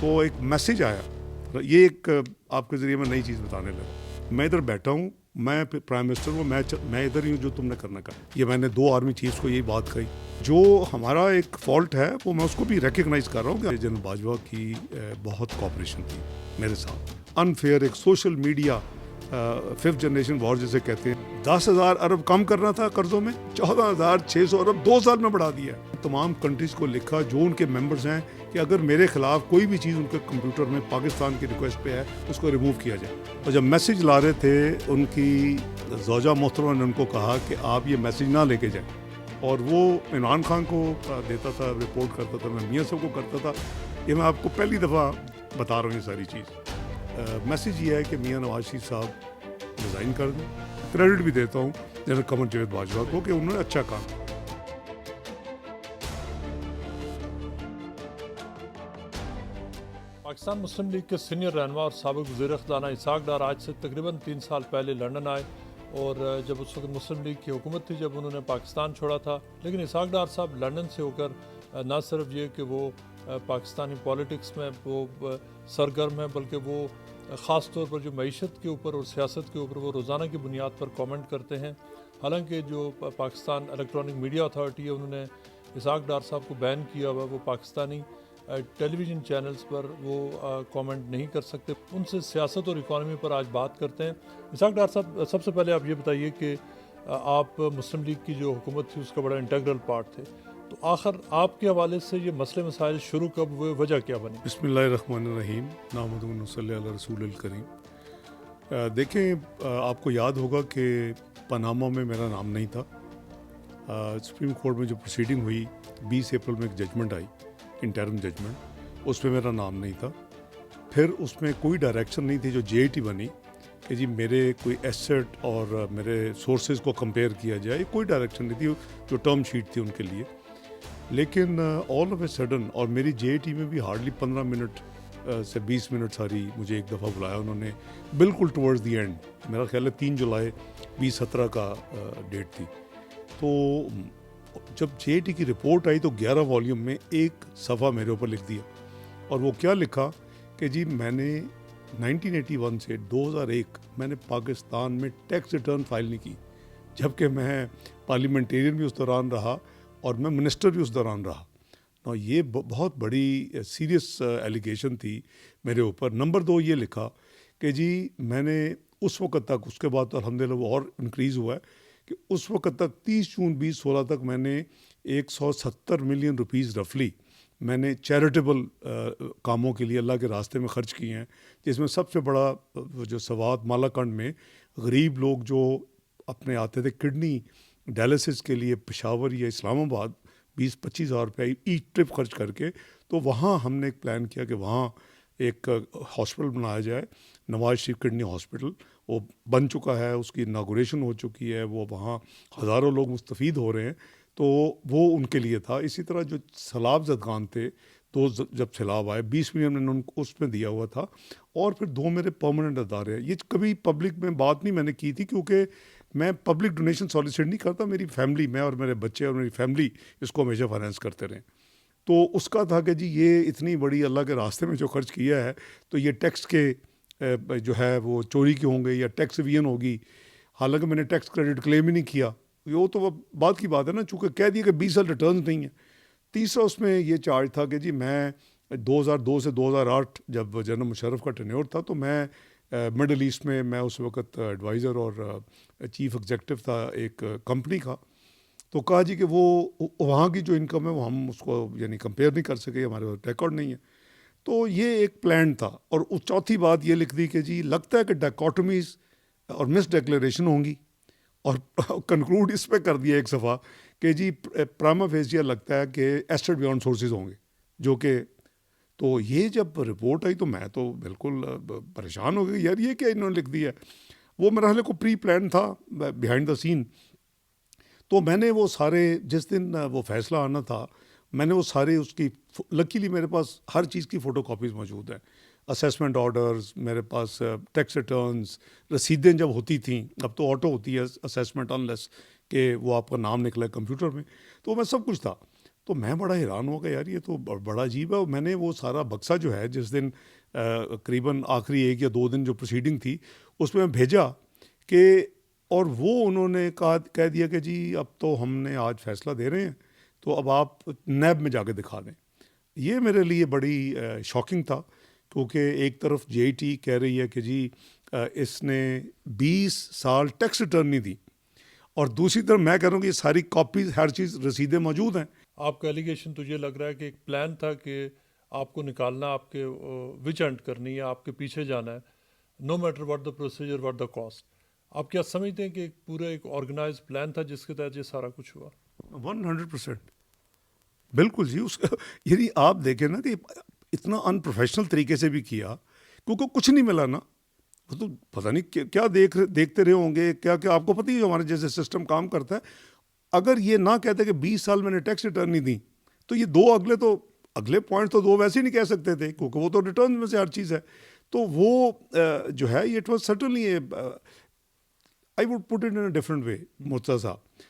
تو ایک میسیج آیا. یہ ایک آپ کے ذریعے میں نئی چیز بتانے لگا. میں ادھر بیٹھا ہوں, میں پرائم منسٹر ہوں, میں ادھر ہی ہوں جو تم نے کرنا کہا. یہ میں نے 2 آرمی چیفس کو یہی بات کہی. جو ہمارا ایک فالٹ ہے وہ میں اس کو بھی ریکگنائز کر رہا ہوں کہ جنرل باجوہ کی بہت کوآپریشن تھی میرے ساتھ. انفیئر ایک سوشل میڈیا 5th جنریشن وار جسے کہتے ہیں, 10,000 ارب کم کرنا تھا قرضوں میں, 14,600 ارب 2 سال میں بڑھا دیا. تمام کنٹریز کو لکھا جو ان کے ممبرز ہیں کہ اگر میرے خلاف کوئی بھی چیز ان کے کمپیوٹر میں پاکستان کی ریکویسٹ پہ ہے اس کو ریموو کیا جائے. اور جب میسیج لا رہے تھے ان کی زوجہ محترمہ نے ان کو کہا کہ آپ یہ میسیج نہ لے کے جائیں, اور وہ عمران خان کو دیتا تھا, رپورٹ کرتا تھا, میں میاں صاحب کو کرتا تھا. یہ میں آپ کو پہلی دفعہ بتا رہا ہوں یہ ساری چیز. میسیج یہ ہے کہ میاں نواز شریف صاحب ریزائن کر دیں. کریڈٹ بھی دیتا ہوں جنرل قمر جاوید باجوہ کو کہ انہوں نے اچھا کام. پاکستان مسلم لیگ کے سینئر رہنما اور سابق وزیر خزانہ اسحاق ڈار آج سے تقریباً 3 سال پہلے لندن آئے, اور جب اس وقت مسلم لیگ کی حکومت تھی جب انہوں نے پاکستان چھوڑا تھا. لیکن اسحاق ڈار صاحب لندن سے ہو کر نہ صرف یہ کہ وہ پاکستانی پالیٹکس میں وہ سرگرم ہیں, بلکہ وہ خاص طور پر جو معیشت کے اوپر اور سیاست کے اوپر وہ روزانہ کی بنیاد پر کامنٹ کرتے ہیں. حالانکہ جو پاکستان الیکٹرانک میڈیا اتھارٹی ہے انہوں نے اسحاق ڈار صاحب کو بین کیا ہوا, وہ پاکستانی ٹیلی ویژن چینلز پر وہ کامنٹ نہیں کر سکتے. ان سے سیاست اور اکانومی پر آج بات کرتے ہیں. اسحاق ڈار صاحب, سب سے پہلے آپ یہ بتائیے کہ آپ مسلم لیگ کی جو حکومت تھی اس کا بڑا انٹیگرل پارٹ تھے, تو آخر آپ کے حوالے سے یہ مسئلے مسائل شروع کب ہوئے, وجہ کیا بنی؟ بسم اللہ الرحمن الرحیم. نحمدہ و نصلی علی رسول الکریم. دیکھیں, آپ کو یاد ہوگا کہ پاناما میں میرا نام نہیں تھا. سپریم کورٹ میں جو پروسیڈنگ ہوئی 20 اپریل میں ایک ججمنٹ آئی, انٹرم ججمنٹ, اس پہ میرا نام نہیں تھا. پھر اس میں کوئی ڈائریکشن نہیں تھی جو جے ٹی بنی کہ جی میرے کوئی ایسٹ اور میرے سورسز کو کمپیئر کیا جائے. کوئی ڈائریکشن نہیں تھی, جو ٹرم شیٹ تھی ان کے لیے. لیکن آل آف اے سڈن, اور میری جے ٹی میں بھی ہارڈلی 15 منٹ سے 20 منٹ ساری مجھے ایک دفعہ بلایا انہوں نے, بالکل ٹورڈز دی اینڈ. میرا خیال ہے 3 جولائی 2017 کا ڈیٹ تھی. تو جب جے ٹی کی رپورٹ آئی تو 11 والیوم میں ایک صفحہ میرے اوپر لکھ دیا, اور وہ کیا لکھا کہ جی میں نے 1981 سے 2001 میں نے پاکستان میں ٹیکس ریٹرن فائل نہیں کی, جبکہ میں پارلیمنٹیرین بھی اس دوران رہا اور میں منسٹر بھی اس دوران رہا. یہ بہت بڑی سیریس ایلیگیشن تھی میرے اوپر. نمبر 2 یہ لکھا کہ جی میں نے اس وقت تک, اس کے بعد تو الحمدللہ وہ اور انکریز ہوا ہے, کہ اس وقت تک 30 جون 2016 تک میں نے 170 ملین روپیز رفلی میں نے چیریٹیبل کاموں کے لیے اللہ کے راستے میں خرچ کیے ہیں, جس میں سب سے بڑا جو سوات مالاکنڈ میں غریب لوگ جو اپنے آتے تھے کڈنی ڈائلسس کے لیے پشاور یا اسلام آباد 20-25 ہزار روپے ایچ ٹرپ خرچ کر کے, تو وہاں ہم نے ایک پلان کیا کہ وہاں ایک ہاسپٹل بنایا جائے, نواز شریف کڈنی ہاسپٹل. وہ بن چکا ہے, اس کی اناگوریشن ہو چکی ہے, وہ وہاں ہزاروں لوگ مستفید ہو رہے ہیں. تو وہ ان کے لیے تھا. اسی طرح جو سیلاب زدگان تھے, تو جب سیلاب آئے 20 ملین میں نے ان کو اس میں دیا ہوا تھا. اور پھر 2 میرے پرماننٹ ادارے ہیں. یہ کبھی پبلک میں بات نہیں میں نے کی تھی, کیونکہ میں پبلک ڈونیشن سالیسیٹ نہیں کرتا. میری فیملی, میں اور میرے بچے اور میری فیملی اس کو ہمیشہ فائنینس کرتے رہے. تو اس کا تھا کہ جی یہ اتنی بڑی اللہ کے راستے میں جو خرچ کیا ہے, تو یہ ٹیکس کے جو ہے وہ چوری کے ہوں گے یا ٹیکس ایویژن ہوگی. حالانکہ میں نے ٹیکس کریڈٹ کلیم ہی نہیں کیا. وہ تو بات کی بات ہے نا, چونکہ کہہ دیا کہ 20 سال ریٹرنز نہیں ہیں. تیسرا اس میں یہ چارج تھا کہ جی میں 2002 سے 2008 جب جنرل مشرف کا ٹینیور تھا, تو میں مڈل ایسٹ میں اس وقت ایڈوائزر اور چیف ایگزیکٹو تھا ایک کمپنی کا. تو کہا جی کہ وہ وہاں کی جو انکم ہے وہ ہم اس کو یعنی کمپیئر نہیں کر سکے, ہمارے پاس ریکارڈ نہیں ہے. تو یہ ایک پلان تھا. اور چوتھی بات یہ لکھ دی کہ جی لگتا ہے کہ ڈائکاٹمیز اور مس ڈیکلیریشن ہوں گی, اور کنکلوڈ اس پہ کر دیا ایک صفحہ کہ جی پراما فیسیا لگتا ہے کہ ایسٹ بیونڈ سورسز ہوں گے, جو کہ تو یہ جب رپورٹ آئی تو میں تو بالکل پریشان ہو گئی, یار یہ کیا انہوں نے لکھ دیا. وہ میرا حال کو پری پلان تھا بیہائنڈ دا سین. تو میں نے وہ سارے, جس دن وہ فیصلہ آنا تھا, میں نے وہ سارے اس کی, لکیلی میرے پاس ہر چیز کی فوٹو کاپیز موجود ہیں. اسیسمنٹ آرڈرز میرے پاس, ٹیکس ریٹرنز, رسیدیں جب ہوتی تھیں, اب تو آٹو ہوتی ہے اسیسمنٹ انلیس کہ وہ آپ کا نام نکلا ہے کمپیوٹر میں, تو میں سب کچھ تھا. تو میں بڑا حیران ہو گیا یار یہ تو بڑا عجیب ہے. اور میں نے وہ سارا بکسہ جو ہے جس دن قریباً آخری 1 یا 2 دن جو پروسیڈنگ تھی اس میں بھیجا کہ اور وہ انہوں نے کہہ دیا کہ جی اب تو ہم نے آج فیصلہ دے رہے ہیں تو اب آپ نیب میں جا کے دکھا دیں. یہ میرے لیے بڑی شاکنگ تھا کیونکہ ایک طرف جے آئی ٹی کہہ رہی ہے کہ جی اس نے 20 سال ٹیکس ریٹرن نہیں دی اور دوسری طرف میں کہہ رہا ہوں کہ یہ ساری کاپیز ہر چیز رسیدیں موجود ہیں. آپ کا ایلیگیشن تو یہ لگ رہا ہے کہ ایک پلان تھا کہ آپ کو نکالنا، آپ کے وچ اینڈ کرنی ہے، آپ کے پیچھے جانا ہے، no matter what the procedure what the cost. آپ کیا سمجھتے ہیں کہ ایک پورا ایک آرگنائز پلان تھا جس کے تحت یہ سارا کچھ ہوا؟ 100% بالکل جی. یعنی آپ دیکھیں نا کہ اتنا ان پروفیشنل طریقے سے بھی کیا کیونکہ کچھ نہیں ملا نا. وہ تو پتہ نہیں کیا دیکھتے رہے ہوں گے. کیا آپ کو پتہ ہی ہمارے جیسے سسٹم کام کرتا ہے. اگر یہ نہ کہتے کہ 20 سال میں نے ٹیکس ریٹرن نہیں دی تو یہ اگلے پوائنٹ تو 2 ویسے ہی نہیں کہہ سکتے تھے کیونکہ وہ تو ریٹرن میں سے ہر چیز ہے. تو وہ جو ہے it was certainly I would put it in a different way. Murtaza صاحب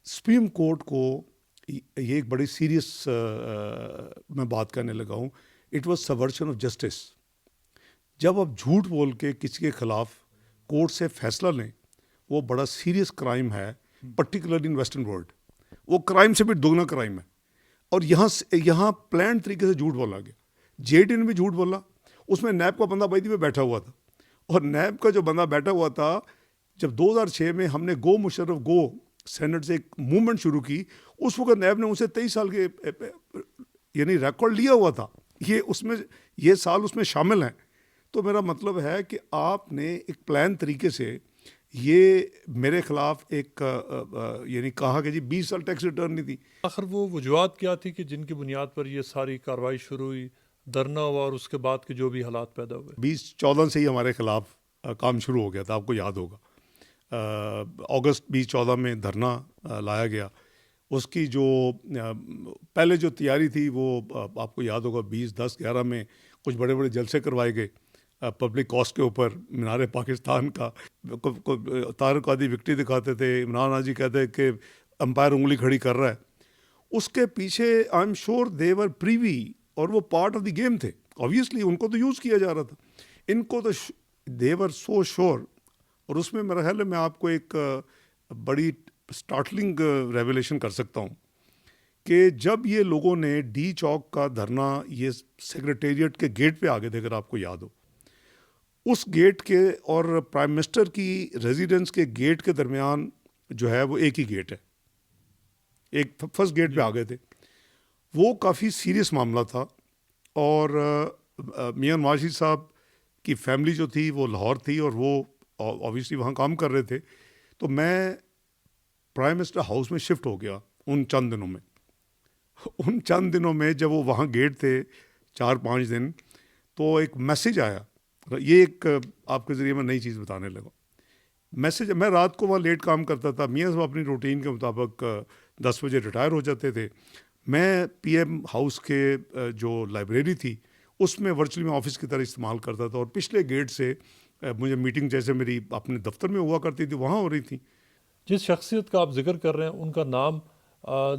سپریم کورٹ کو یہ ایک بڑی سیریس میں بات کرنے لگا ہوں. It was subversion of justice. جب آپ جھوٹ بول کے کسی کے خلاف کورٹ سے فیصلہ لیں وہ بڑا سیریس کرائم ہے پرٹیکولرلی ان ویسٹرن ورلڈ. وہ کرائم سے بھی دگنا کرائم ہے. اور یہاں پلان طریقے سے جھوٹ بولا گیا. جے ڈی نے بھی جھوٹ بولا. اس میں نیب کا بندہ بیدی پہ بیٹھا ہوا تھا اور نیب کا جو بندہ بیٹھا ہوا تھا جب 2006 میں ہم نے گو مشرف گو سینٹ سے ایک موومنٹ شروع کی اس وقت نیب نے اسے 23 سال کے یعنی ریکارڈ لیا ہوا تھا. یہ سال اس میں شامل ہیں. تو میرا مطلب ہے کہ آپ نے ایک پلان طریقے سے یہ میرے خلاف ایک یعنی کہا کہ جی 20 سال ٹیکس ریٹرن نہیں دی. آخر وہ وجوہات کیا تھی کہ جن کی بنیاد پر یہ ساری کارروائی شروع ہوئی، دھرنا ہوا اور اس کے بعد کے جو بھی حالات پیدا ہوئے؟ 2014 سے ہی ہمارے خلاف کام شروع ہو گیا تھا. آپ کو یاد ہوگا اگست 2014 میں دھرنا لایا گیا. اس کی جو پہلے جو تیاری تھی وہ آپ کو یاد ہوگا 2010-11 میں کچھ بڑے بڑے جلسے کروائے گئے پبلک کاسٹ کے اوپر. مینار پاکستان کا طارق قادری وکٹری دکھاتے تھے. عمران حاجی کہتے کہ امپائر انگلی کھڑی کر رہا ہے. اس کے پیچھے I am sure they were privy اور وہ پارٹ آف دی گیم تھے. آبویسلی ان کو تو یوز کیا جا رہا تھا. ان کو تو دے ور سو شور. اور اس میں میرا خیال ہے میں آپ کو ایک بڑی اسٹارٹلنگ ریویلیشن کر سکتا ہوں کہ جب یہ لوگوں نے ڈی چوک کا دھرنا یہ سیکریٹریٹ کے گیٹ پہ آگے تھے اگر آپ کو یاد ہو اس گیٹ کے اور پرائم منسٹر کی ریزیڈنس کے گیٹ کے درمیان جو ہے وہ ایک ہی گیٹ ہے. ایک فرسٹ گیٹ پہ آ گئے تھے. وہ کافی سیریس معاملہ تھا اور میاں نواز شریف صاحب کی فیملی جو تھی وہ لاہور تھی اور وہ آبویسلی وہاں کام کر رہے تھے. تو میں پرائم منسٹر ہاؤس میں شفٹ ہو گیا ان چند دنوں میں جب وہ وہاں گیٹ تھے 4-5 دن تو ایک میسیج آیا. یہ ایک آپ کے ذریعے میں نئی چیز بتانے لگا. میسیج میں رات کو وہاں لیٹ کام کرتا تھا. میاں صاحب اپنی روٹین کے مطابق 10 بجے ریٹائر ہو جاتے تھے. میں پی ایم ہاؤس کے جو لائبریری تھی اس میں ورچولی میں آفس کی طرح استعمال کرتا تھا اور پچھلے گیٹ سے مجھے میٹنگ جیسے میری اپنے دفتر میں ہوا کرتی تھی وہاں ہو رہی تھی. جس شخصیت کا آپ ذکر کر رہے ہیں ان کا نام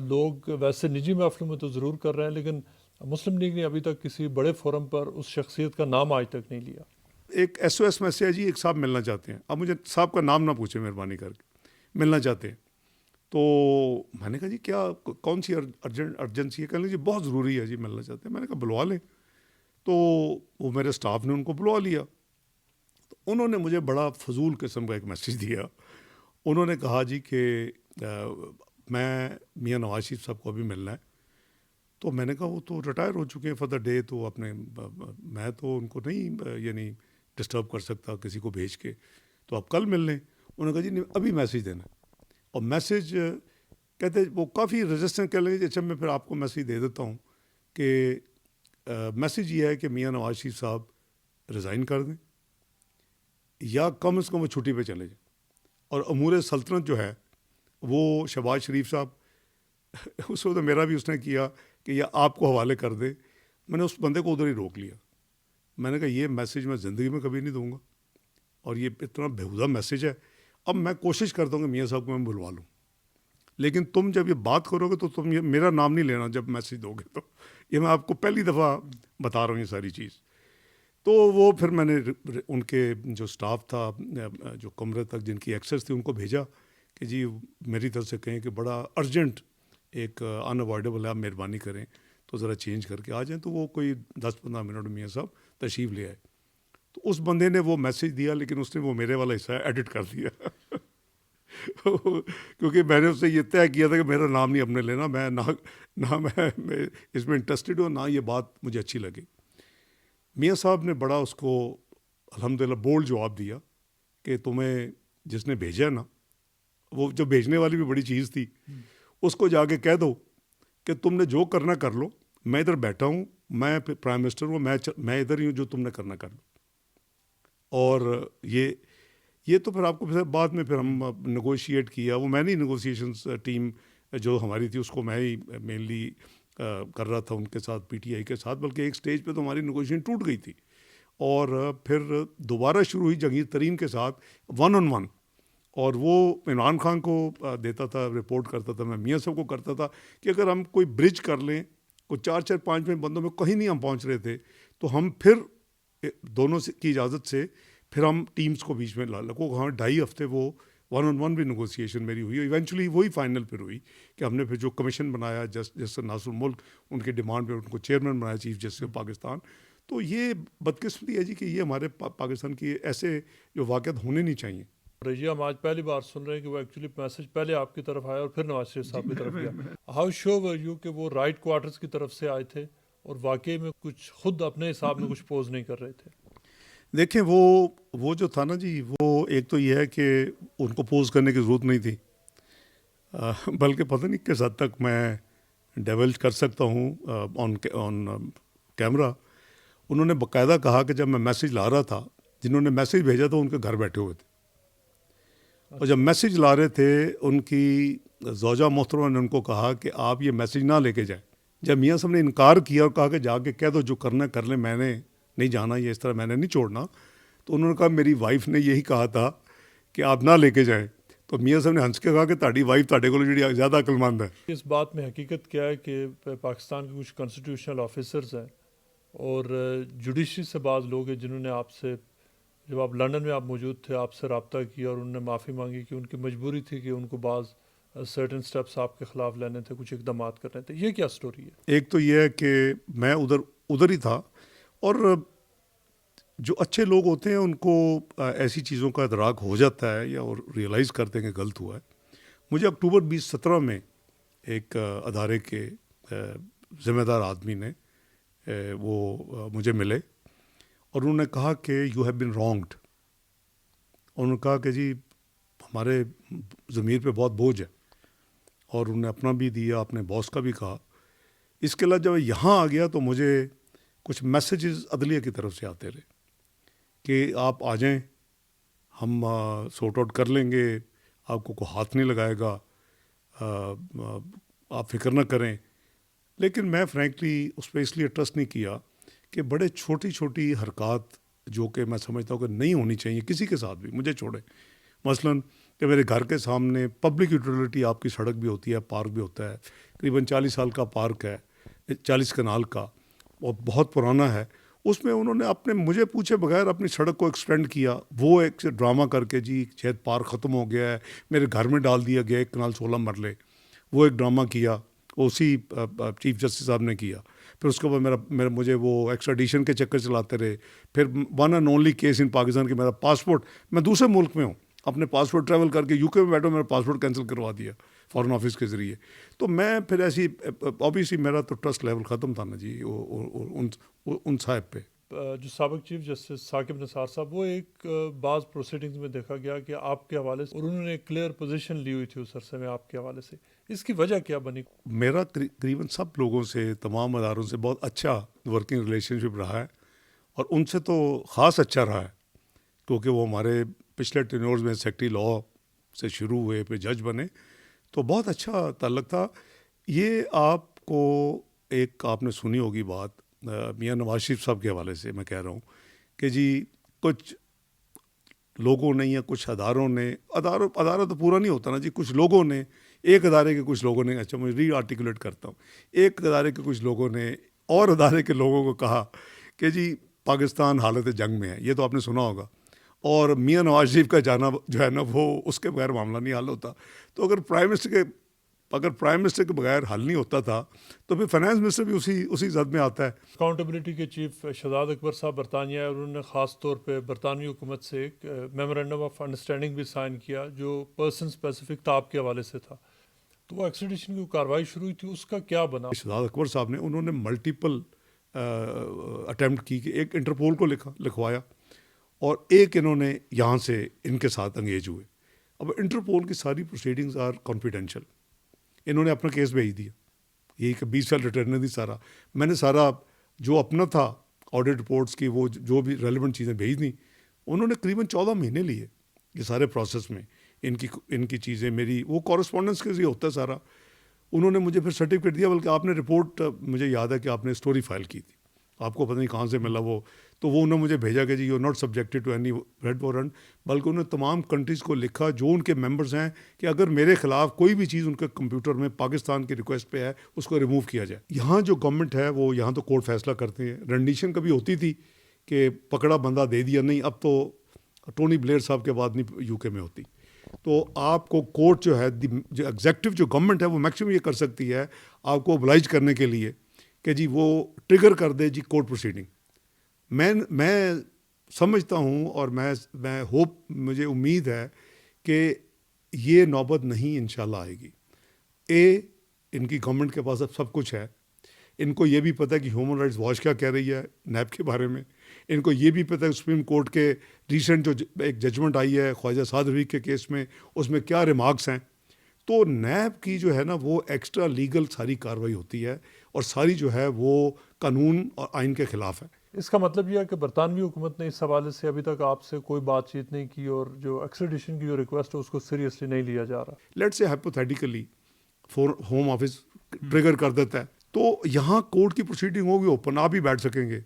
لوگ ویسے نجی محفلوں میں تو ضرور کر رہے ہیں لیکن مسلم لیگ نے ابھی تک کسی بڑے فورم پر اس شخصیت کا نام آج تک نہیں لیا. ایک ایس او ایس میسیج ہے جی ایک صاحب ملنا چاہتے ہیں. اب مجھے صاحب کا نام نہ پوچھیں مہربانی کر کے. ملنا چاہتے ہیں تو میں نے کہا جی کیا کون سی ارجنسی ہے؟ کہنے لگے جی بہت ضروری ہے جی ملنا چاہتے ہیں. میں نے کہا بلوا لیں. تو وہ میرے اسٹاف نے ان کو بلوا لیا. تو انہوں نے مجھے بڑا فضول قسم کا ایک میسیج دیا. انہوں نے کہا جی کہ میں میاں نواز شریف صاحب کو ابھی ملنا ہے. تو میں نے کہا وہ تو ریٹائر ہو چکے ہیں فار دا ڈے تو اپنے میں تو ان کو نہیں یعنی ڈسٹرب کر سکتا کسی کو بھیج کے. تو آپ کل مل لیں. انہوں نے کہا جی نہیں ابھی میسیج دینا. اور میسیج کہتے وہ کافی رجسٹنٹ کہہ لیں. اچھا میں پھر آپ کو میسیج دے دیتا ہوں کہ میسیج یہ ہے کہ میاں نواز شریف صاحب ریزائن کر دیں یا کم از کم وہ چھٹی پہ چلے جائیں. اور امور سلطنت جو ہے وہ شہباز شریف صاحب اس وقت میرا بھی اس نے کیا کہ یا آپ کو حوالے کر دے. میں نے اس بندے کو ادھر ہی روک لیا. میں نے کہا یہ میسیج میں زندگی میں کبھی نہیں دوں گا اور یہ اتنا بےہودہ میسیج ہے. اب میں کوشش کرتا ہوں کہ میاں صاحب کو میں بلوا لوں لیکن تم جب یہ بات کرو گے تو تم یہ میرا نام نہیں لینا جب میسج دو گے. تو یہ میں آپ کو پہلی دفعہ بتا رہا ہوں یہ ساری چیز. تو وہ پھر میں نے ان کے جو سٹاف تھا جو کمرے تک جن کی ایکسیس تھی ان کو بھیجا کہ جی میری طرف سے کہیں کہ بڑا ارجنٹ ایک ان اوائڈیبل ہے، آپ مہربانی کریں تو ذرا چینج کر کے آ جائیں. تو وہ کوئی 10-15 منٹ میں میاں صاحب تشریف لے آئے. تو اس بندے نے وہ میسج دیا لیکن اس نے وہ میرے والا حصہ ایڈٹ کر دیا کیونکہ میں نے اس سے یہ طے کیا تھا کہ میرا نام نہیں اپنے لینا، میں نہ میں اس میں انٹرسٹڈ ہوں، نہ یہ بات مجھے اچھی لگی. میاں صاحب نے بڑا اس کو الحمدللہ بولڈ جواب دیا کہ تمہیں جس نے بھیجا نا، وہ جو بھیجنے والی بھی بڑی چیز تھی، اس کو جا کے کہہ دو کہ تم نے جو کرنا کر لو، میں ادھر بیٹھا ہوں، میں پرائم منسٹر ہوں، میں ادھر ہی ہوں، جو تم نے کرنا کر لو. اور یہ تو پھر آپ کو پھر بعد میں پھر ہم نیگوشیٹ کیا. وہ میں نہیں نیگوسیشنس ٹیم جو ہماری تھی اس کو میں ہی مینلی کر رہا تھا ان کے ساتھ، پی ٹی آئی کے ساتھ، بلکہ ایک سٹیج پہ تو ہماری نیگوشیشن ٹوٹ گئی تھی. اور پھر دوبارہ شروع ہوئی جہانگیر ترین کے ساتھ 1-on-1. اور وہ عمران خان کو دیتا تھا، رپورٹ کرتا تھا، میں میاں صاحب کو کرتا تھا کہ اگر ہم کوئی برج کر لیں، کوئی 4-5 بندوں میں کہیں نہیں ہم پہنچ رہے تھے، تو ہم پھر دونوں کی اجازت سے پھر ہم ٹیمز کو بیچ میں لگو. ہاں 2.5 ہفتے وہ 1-on-1 بھی نیگوسیشن میری ہوئی. ایونچولی وہی فائنل پھر ہوئی کہ ہم نے پھر جو کمیشن بنایا جسٹس ناصر الملک، ان کے ڈیمانڈ پہ ان کو چیئرمین بنایا چیف جسٹس آف پاکستان. تو یہ بدقسمتی ہے جی کہ یہ ہمارے پاکستان کی ایسے جو واقعات ہونے نہیں چاہیے. رجیہ ہم آج پہلی بار سن رہے ہیں کہ وہ ایکچولی میسج پہلے آپ کی طرف آیا اور پھر نواز شریف صاحب کی طرف گیا. ہاؤ شیور ور یو کہ وہ رائٹ کوارٹرز کی طرف سے آئے تھے اور واقعی میں کچھ خود اپنے حساب میں کچھ پوز نہیں کر رہے تھے؟ دیکھیں وہ جو تھا نا جی، وہ ایک تو یہ ہے کہ ان کو پوز کرنے کی ضرورت نہیں تھی، بلکہ پتہ نہیں کس حد تک میں ڈیولج کر سکتا ہوں آن کیمرہ. انہوں نے باقاعدہ کہا کہ جب میں میسیج لا رہا تھا، جنہوں نے میسیج بھیجا تھا ان کے گھر بیٹھے ہوئے تھے، اور جب میسیج لا رہے تھے ان کی زوجہ محترمہ نے ان کو کہا کہ آپ یہ میسیج نہ لے کے جائیں. جب میاں صاحب نے انکار کیا اور کہا کہ جا کے کہہ دو جو کرنا کر لیں، میں نے نہیں جانا، یہ اس طرح میں نے نہیں چھوڑنا، تو انہوں نے کہا میری وائف نے یہی کہا تھا کہ آپ نہ لے کے جائیں. تو میاں صاحب نے ہنس کے کہا کہ تہاڈی وائف تہاڈے کو جڑی زیادہ عقل مند ہے. اس بات میں حقیقت کیا ہے کہ پاکستان کے کچھ کانسٹیٹیوشنل آفیسرز ہیں اور جوڈیشری سے بعض لوگ ہیں جنہوں نے آپ سے، جب آپ لنڈن میں آپ موجود تھے، آپ سے رابطہ کیا اور انہوں نے معافی مانگی کہ ان کی مجبوری تھی کہ ان کو بعض سرٹن سٹیپس آپ کے خلاف لینے تھے، کچھ اقدامات کرنے تھے. یہ کیا سٹوری ہے؟ ایک تو یہ ہے کہ میں ادھر ہی تھا، اور جو اچھے لوگ ہوتے ہیں ان کو ایسی چیزوں کا ادراک ہو جاتا ہے یا ریئلائز کرتے ہیں کہ غلط ہوا ہے. مجھے اکتوبر 2017 میں ایک ادارے کے ذمہ دار آدمی نے وہ مجھے ملے اور انہوں نے کہا کہ یو ہیو بن رانگڈ. انہوں نے کہا کہ جی ہمارے ضمیر پہ بہت بوجھ ہے، اور انہوں نے اپنا بھی دیا، اپنے باس کا بھی کہا. اس کے علاوہ جب یہاں آ گیا تو مجھے کچھ میسیجز عدلیہ کی طرف سے آتے رہے کہ آپ آ جائیں، ہم سورٹ آؤٹ کر لیں گے، آپ کو کوئی ہاتھ نہیں لگائے گا، آپ فکر نہ کریں. لیکن میں فرینکلی اس پہ اس لیے ٹرسٹ نہیں کیا کہ بڑے چھوٹی چھوٹی حرکات جو کہ میں سمجھتا ہوں کہ نہیں ہونی چاہیے کسی کے ساتھ بھی، مجھے چھوڑے. مثلاً کہ میرے گھر کے سامنے پبلک یوٹیلیٹی، آپ کی سڑک بھی ہوتی ہے، پارک بھی ہوتا ہے، قریباً 40 سال کا پارک ہے، 40 کنال کا، اور بہت پرانا ہے. اس میں انہوں نے مجھے پوچھے بغیر اپنی سڑک کو ایکسٹینڈ کیا. وہ ایک ڈرامہ کر کے جی شاید پارک ختم ہو گیا ہے، میرے گھر میں ڈال دیا گیا 1 کنال 16 مرلے، وہ ایک ڈرامہ کیا، اسی چیف جسٹس صاحب نے کیا. پھر اس کے بعد مجھے وہ ایکسٹریڈیشن کے چکر چلاتے رہے. پھر ون اینڈ اونلی کیس ان پاکستان کہ میرا پاسپورٹ، میں دوسرے ملک میں ہوں، اپنے پاسپورٹ ٹریول کر کے یو کے میں بیٹھا، میرا پاسپورٹ کینسل کروا دیا فارن آفس کے ذریعے. تو میں پھر ایسی اوبیسلی میرا تو ٹرسٹ لیول ختم تھا نا جی ان صاحب پہ. جو سابق چیف جسٹس ثاقب نثار صاحب، وہ ایک بعض پروسیڈنگز میں دیکھا گیا کہ آپ کے حوالے سے، اور انہوں نے ایک کلیئر پوزیشن لی ہوئی تھی اس عرصے میں آپ کے حوالے سے، اس کی وجہ کیا بنی؟ میرا تقریباً سب لوگوں سے، تمام اداروں سے بہت اچھا ورکنگ ریلیشن شپ رہا ہے، اور ان سے تو خاص اچھا رہا ہے کیونکہ وہ ہمارے پچھلے ٹینیورز میں سیکٹری لاء سے شروع ہوئے، پھر جج بنے، تو بہت اچھا تعلق تھا. یہ آپ کو ایک آپ نے سنی ہوگی بات میاں نواز شریف صاحب کے حوالے سے میں کہہ رہا ہوں کہ جی کچھ لوگوں نے یا کچھ اداروں نے، ادارہ تو پورا نہیں ہوتا نا جی، کچھ لوگوں نے ایک ادارے کے کچھ لوگوں نے, اچھا میں ری آرٹیکولیٹ کرتا ہوں, ایک ادارے کے کچھ لوگوں نے اور ادارے کے لوگوں کو کہا کہ جی پاکستان حالت جنگ میں ہے, یہ تو آپ نے سنا ہوگا, اور میاں نواز شریف کا جانا جو ہے نا وہ اس کے بغیر معاملہ نہیں حل ہوتا. تو اگر پرائم منسٹر کے بغیر حل نہیں ہوتا تھا تو پھر فائنانس منسٹر بھی اسی زد میں آتا ہے. اکاؤنٹیبلٹی کے چیف شہزاد اکبر صاحب برطانیہ ہے, اور انہوں نے خاص طور پہ برطانوی حکومت سے ایک میمورینڈم آف انڈرسٹینڈنگ بھی سائن کیا جو پرسن اسپیسیفک تاب کے حوالے سے تھا. تو وہ ایکسٹریڈیشن کی کارروائی شروع ہوئی تھی, اس کا کیا بنا؟ شہزاد اکبر صاحب نے انہوں نے ملٹیپل اٹیمپٹ کی کہ ایک انٹرپول کو لکھوایا اور ایک انہوں نے یہاں سے ان کے ساتھ انگیج ہوئے. اب انٹرپول کی ساری پروسیڈنگز آر کانفیڈینشیل. انہوں نے اپنا کیس بھیج دیا, یہی کہ 20 سال ریٹرن دی سارا, میں نے سارا جو اپنا تھا آڈٹ رپورٹس کی وہ جو بھی ریلیونٹ چیزیں بھیج دیں. انہوں نے قریباً 14 مہینے لیے یہ سارے پروسیس میں. ان کی چیزیں میری وہ کورسپونڈنس کے ذریعے ہوتا ہے سارا. انہوں نے مجھے پھر سرٹیفکیٹ دیا, بلکہ آپ نے رپورٹ, مجھے یاد ہے کہ آپ نے اسٹوری فائل کی تھی, آپ کو پتہ نہیں کہاں سے ملا وہ, تو وہ انہوں نے مجھے بھیجا کہ جی you not subjected to any red warrant, بلکہ انہوں نے تمام کنٹریز کو لکھا جو ان کے ممبرز ہیں کہ اگر میرے خلاف کوئی بھی چیز ان کے کمپیوٹر میں پاکستان کی ریکویسٹ پہ ہے اس کو ریموو کیا جائے. یہاں جو گورنمنٹ ہے وہ یہاں تو کورٹ فیصلہ کرتے ہیں. رینڈیشن کبھی ہوتی تھی کہ پکڑا بندہ دے دیا, نہیں اب تو ٹونی بلیئر صاحب کے بعد نہیں یو کے میں ہوتی. تو آپ کو کورٹ جو ہے جو ایگزیکٹو جو گورنمنٹ ہے وہ میکسیمم یہ کر سکتی ہے آپ کو oblige کرنے کے لیے کہ جی وہ ٹریگر کر دے جی کورٹ پروسیڈنگ. میں سمجھتا ہوں اور میں ہوپ, مجھے امید ہے کہ یہ نوبت نہیں انشاءاللہ آئے گی. ان کی گورنمنٹ کے پاس اب سب کچھ ہے. ان کو یہ بھی پتہ ہے کہ ہیومن رائٹس واچ کیا کہہ رہی ہے نیب کے بارے میں. ان کو یہ بھی پتہ ہے سپریم کورٹ کے ریسنٹ جو ایک ججمنٹ آئی ہے خواجہ سعد رفیق کے کیس میں, اس میں کیا ریمارکس ہیں. تو نیب کی جو ہے نا وہ ایکسٹرا لیگل ساری کارروائی ہوتی ہے اور ساری جو ہے وہ قانون اور آئین کے خلاف ہے. اس کا مطلب یہ ہے کہ برطانوی حکومت نے اس حوالے سے ابھی تک آپ سے کوئی بات چیت نہیں کی, اور جو ایکسٹریڈیشن کی جو ریکویسٹ ہے اس کو سیریسلی نہیں لیا جا رہا. Let's say hypothetically home office trigger کر دیتا ہے تو یہاں کورٹ کی پروسیڈنگ ہوگی اوپن, آپ بھی بیٹھ سکیں گے.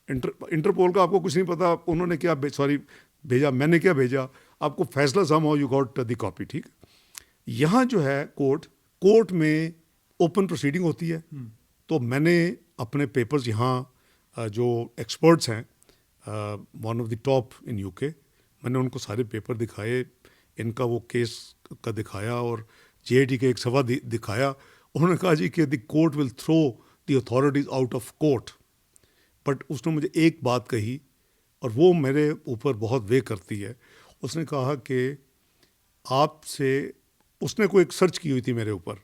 انٹرپول کا آپ کو کچھ نہیں پتا انہوں نے کیا بھیجا, میں نے کیا بھیجا, آپ کو فیصلہ سم ہو یو گاٹ دی کاپی. ٹھیک. یہاں جو ہے کورٹ میں اوپن پروسیڈنگ ہوتی ہے. تو میں نے اپنے پیپرز یہاں جو ایکسپرٹس ہیں one of the top in you کے, میں نے ان کو سارے پیپر دکھائے, ان کا وہ کیس کا دکھایا اور جے آئی ٹی کے ایک صفحہ دکھایا. انہوں نے کہا جی کہ the court will throw the authorities out of court. But اس نے مجھے ایک بات کہی اور وہ میرے اوپر بہت وے کرتی ہے. اس نے کہا کہ آپ سے, اس نے کوئی ایک سرچ کی ہوئی تھی میرے اوپر,